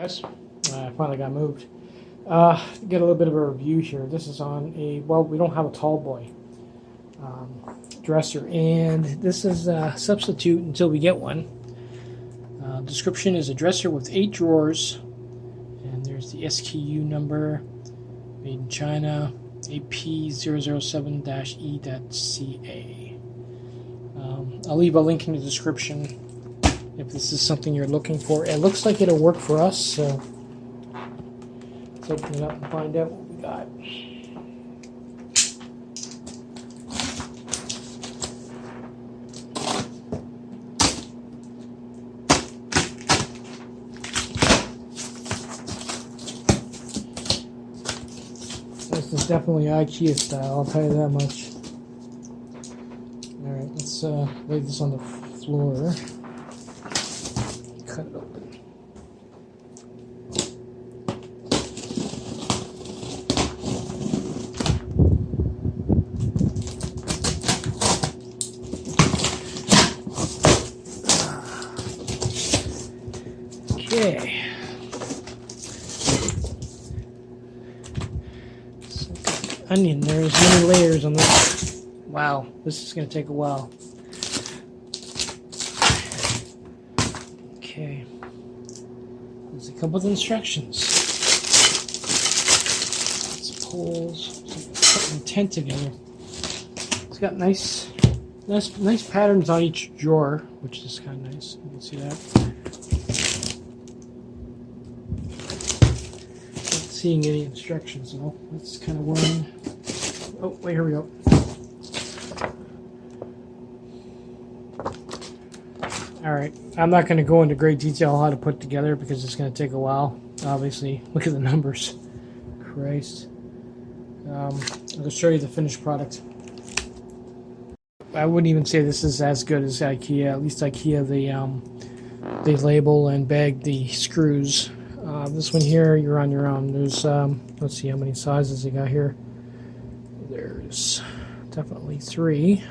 Guys, I finally got moved. Get a little bit of a review here. This is on a, well, we don't have a tall boy dresser, and this is a substitute until we get one. Description is a dresser with 8 drawers, and there's the SKU number, made in China, AP007-E.CA. I'll leave a link in the description if this is something you're looking for. It looks like it'll work for us, so let's open it up and find out what we got. This is definitely IKEA style, I'll tell you that much. Alright, let's lay this on the floor. Cut it open. Okay. Onion, there's many layers on this. Wow, this is going to take a while. Okay. Does it come with instructions? It's poles. Putting a tent together. It's got nice patterns on each drawer, which is kind of nice. You can see that. Not seeing any instructions though. That's kind of worrying. Oh, wait, here we go. Alright, I'm not going to go into great detail how to put it together because it's going to take a while. Obviously, look at the numbers. Christ. I'll just show you the finished product. I wouldn't even say this is as good as IKEA. At least IKEA, they label and bag the screws. This one here, you're on your own. There's, let's see how many sizes they got here. There's definitely 3.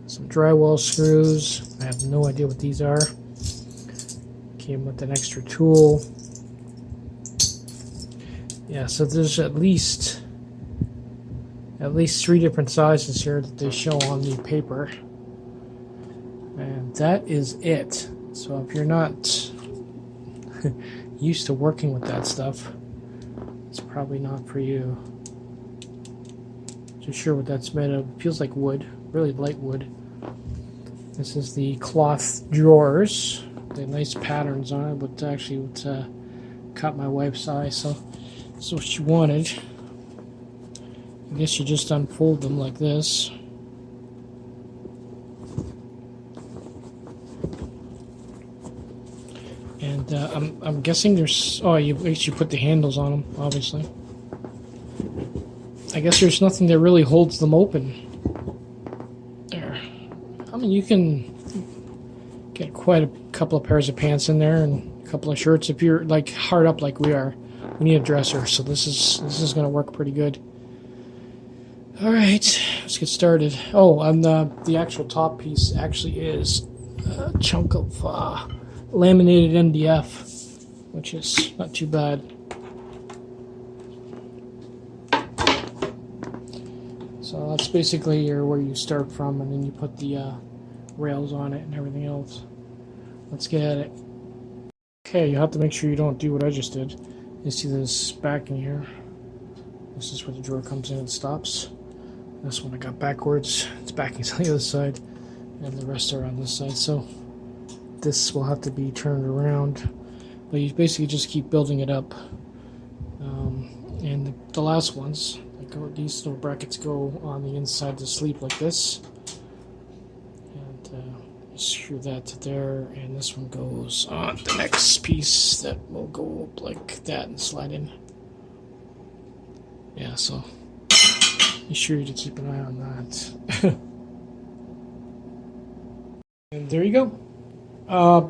Some drywall screws. I have no idea what these are. Came with an extra tool. Yeah, so there's at least 3 different sizes here that they show on the paper. And that is it. So if you're not used to working with that stuff, it's probably not for you. Not sure what that's made of. It feels like wood, really light wood. This is the cloth drawers. They have nice patterns on it, but actually it caught my wife's eye, so this is what she wanted. I guess you just unfold them like this. And I'm guessing there's, oh, you actually put the handles on them, obviously. I guess there's nothing that really holds them open. There. I mean, you can get quite a couple of pairs of pants in there and a couple of shirts if you're like hard up like we are. We need a dresser, so this is going to work pretty good. All right, let's get started. Oh, and the actual top piece actually is a chunk of laminated MDF, which is not too bad. So that's basically where you start from, and then you put the rails on it and everything else. Let's get at it. Okay, you have to make sure you don't do what I just did. You see this backing here. This is where the drawer comes in and stops. This one I got backwards. It's backing on the other side, and the rest are on this side. So this will have to be turned around, but you basically just keep building it up. And the last ones, these little brackets go on the inside to sleep like this, and screw that to there, and this one goes on the next piece that will go up like that and slide in. Yeah, so be sure to keep an eye on that. And there you go.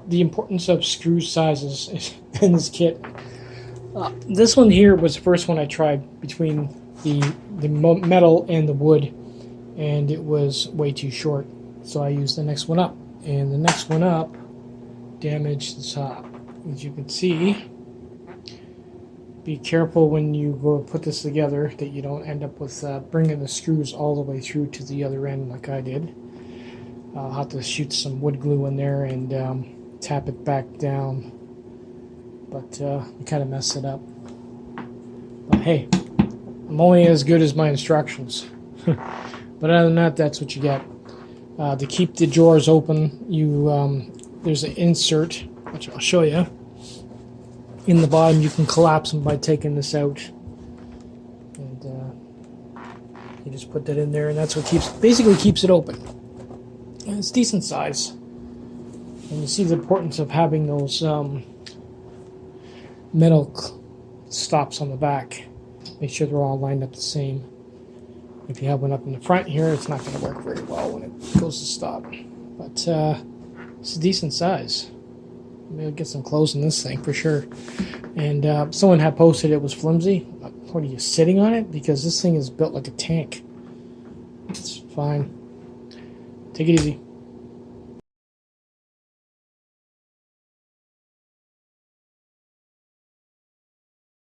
The importance of screw sizes in this kit. This one here was the first one I tried between the metal and the wood, and it was way too short, so I used the next one up, and the next one up damage the top. As you can see, be careful when you go put this together that you don't end up with bringing the screws all the way through to the other end like I did. I'll have to shoot some wood glue in there and tap it back down, but you kind of mess it up. But hey, I'm only as good as my instructions. But other than that, that's what you get. To keep the drawers open, you there's an insert, which I'll show you. In the bottom, you can collapse them by taking this out, and you just put that in there, and that's what basically keeps it open. And it's decent size. And you see the importance of having those metal stops on the back. Make sure they're all lined up the same. If you have one up in the front here, it's not going to work very well when it goes to stop. But it's a decent size. Maybe I'll get some clothes in this thing for sure. And someone had posted it was flimsy. What are you, sitting on it? Because this thing is built like a tank. It's fine. Take it easy.